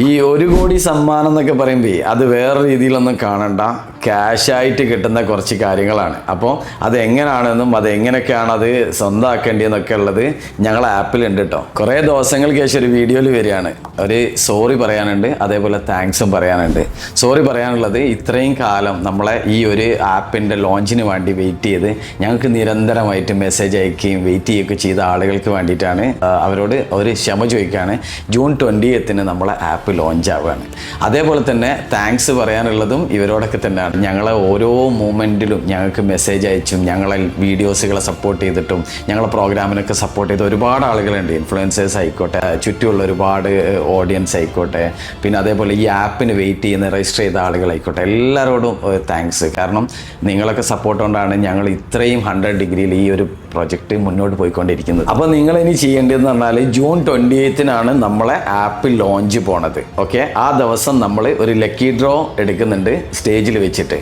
ഈ 1 കോടി സമ്മാനം എന്നൊക്കെ പറയുമ്പോൾ അത് വേറെ രീതിയിലൊന്നും കാണണ്ട, ക്യാഷായിട്ട് കിട്ടുന്ന കുറച്ച് കാര്യങ്ങളാണ്. അപ്പോൾ അത് എങ്ങനെയാണെന്നും അത് എങ്ങനെയൊക്കെയാണ് അത് സ്വന്തമാക്കേണ്ടതെന്നൊക്കെ ഉള്ളത് ഞങ്ങളെ ആപ്പിലുണ്ട് കേട്ടോ. കുറേ ദിവസങ്ങൾക്ക് ശേഷം ഒരു വീഡിയോയിൽ വരികയാണ്. ഒരു സോറി പറയാനുണ്ട്, അതേപോലെ താങ്ക്സും പറയാനുണ്ട്. സോറി പറയാനുള്ളത്, ഇത്രയും കാലം നമ്മളെ ഈ ഒരു ആപ്പിൻ്റെ ലോഞ്ചിന് വേണ്ടി വെയിറ്റ് ചെയ്ത് ഞങ്ങൾക്ക് നിരന്തരമായിട്ട് മെസ്സേജ് അയക്കുകയും വെയിറ്റ് ചെയ്യുകയൊക്കെ ചെയ്ത ആളുകൾക്ക് വേണ്ടിയിട്ടാണ്. അവരോട് ഒരു ക്ഷമ ചോദിക്കുകയാണ്. ജൂൺ 20th നമ്മളെ ആപ്പ് ലോഞ്ച് ആവുകയാണ്. അതേപോലെ തന്നെ താങ്ക്സ് പറയാനുള്ളതും ഇവരോടൊക്കെ തന്നെയാണ്. ഞങ്ങളെ ഓരോ മൂമെൻറ്റിലും ഞങ്ങൾക്ക് മെസ്സേജ് അയച്ചും ഞങ്ങളെ വീഡിയോസുകളെ സപ്പോർട്ട് ചെയ്തിട്ടും ഞങ്ങളെ പ്രോഗ്രാമിനൊക്കെ സപ്പോർട്ട് ചെയ്ത ഒരുപാട് ആളുകളുണ്ട്. ഇൻഫ്ലുവൻസേഴ്സ് ആയിക്കോട്ടെ, ചുറ്റുമുള്ള ഒരുപാട് ഓഡിയൻസ് ആയിക്കോട്ടെ, പിന്നെ അതേപോലെ ഈ ആപ്പിന് വെയിറ്റ് ചെയ്യുന്ന രജിസ്റ്റർ ചെയ്ത ആളുകളായിക്കോട്ടെ, എല്ലാവരോടും താങ്ക്സ്. കാരണം നിങ്ങളൊക്കെ സപ്പോർട്ട് കൊണ്ടാണ് ഞങ്ങൾ ഇത്രയും 100 ഡിഗ്രിയിൽ ഈ ഒരു പ്രൊജക്റ്റ് മുന്നോട്ട് പോയിക്കൊണ്ടിരിക്കുന്നത്. അപ്പോൾ നിങ്ങളിനി ചെയ്യേണ്ടതെന്ന് പറഞ്ഞാൽ ജൂൺ 20th നമ്മളെ ആപ്പ് ലോഞ്ച് പോണത്. ഓക്കെ, ആ ദിവസം നമ്മൾ ഒരു ലക്കി ഡ്രോ എടുക്കുന്നുണ്ട് സ്റ്റേജിൽ വെച്ചിട്ട്.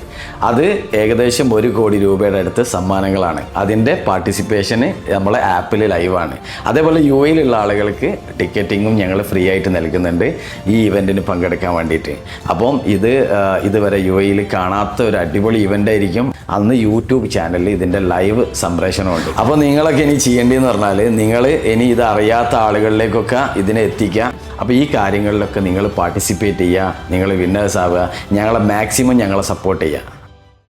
അത് ഏകദേശം 1 കോടി രൂപയുടെ അടുത്ത് സമ്മാനങ്ങളാണ്. അതിൻ്റെ പാർട്ടിസിപ്പേഷന് നമ്മളെ ആപ്പിൽ ലൈവാണ്. അതേപോലെ UAE-ലുള്ള ആളുകൾക്ക് ടിക്കറ്റിങ്ങും ഞങ്ങൾ ഫ്രീ ആയിട്ട് നൽകുന്നുണ്ട് ഈ ഇവൻറ്റിന് പങ്കെടുക്കാൻ വേണ്ടിയിട്ട്. അപ്പം ഇതുവരെ UAE-ൽ കാണാത്ത ഒരു അടിപൊളി ഇവൻ്റ് ആയിരിക്കും. അന്ന് യൂട്യൂബ് ചാനലിൽ ഇതിൻ്റെ ലൈവ് സംപ്രേഷണമുണ്ട്. അപ്പോൾ നിങ്ങളൊക്കെ ഇനി ചെയ്യേണ്ടതെന്ന് പറഞ്ഞാൽ, നിങ്ങൾ ഇനി ഇത് അറിയാത്ത ആളുകളിലേക്കൊക്കെ ഇതിനെ എത്തിക്കുക. അപ്പോൾ ഈ കാര്യങ്ങളിലൊക്കെ നിങ്ങൾ പാർട്ടിസിപ്പേറ്റ് ചെയ്യുക, നിങ്ങൾ വിന്നേഴ്സ് ആവുക, ഞങ്ങളെ മാക്സിമം സപ്പോർട്ട് ചെയ്യുക.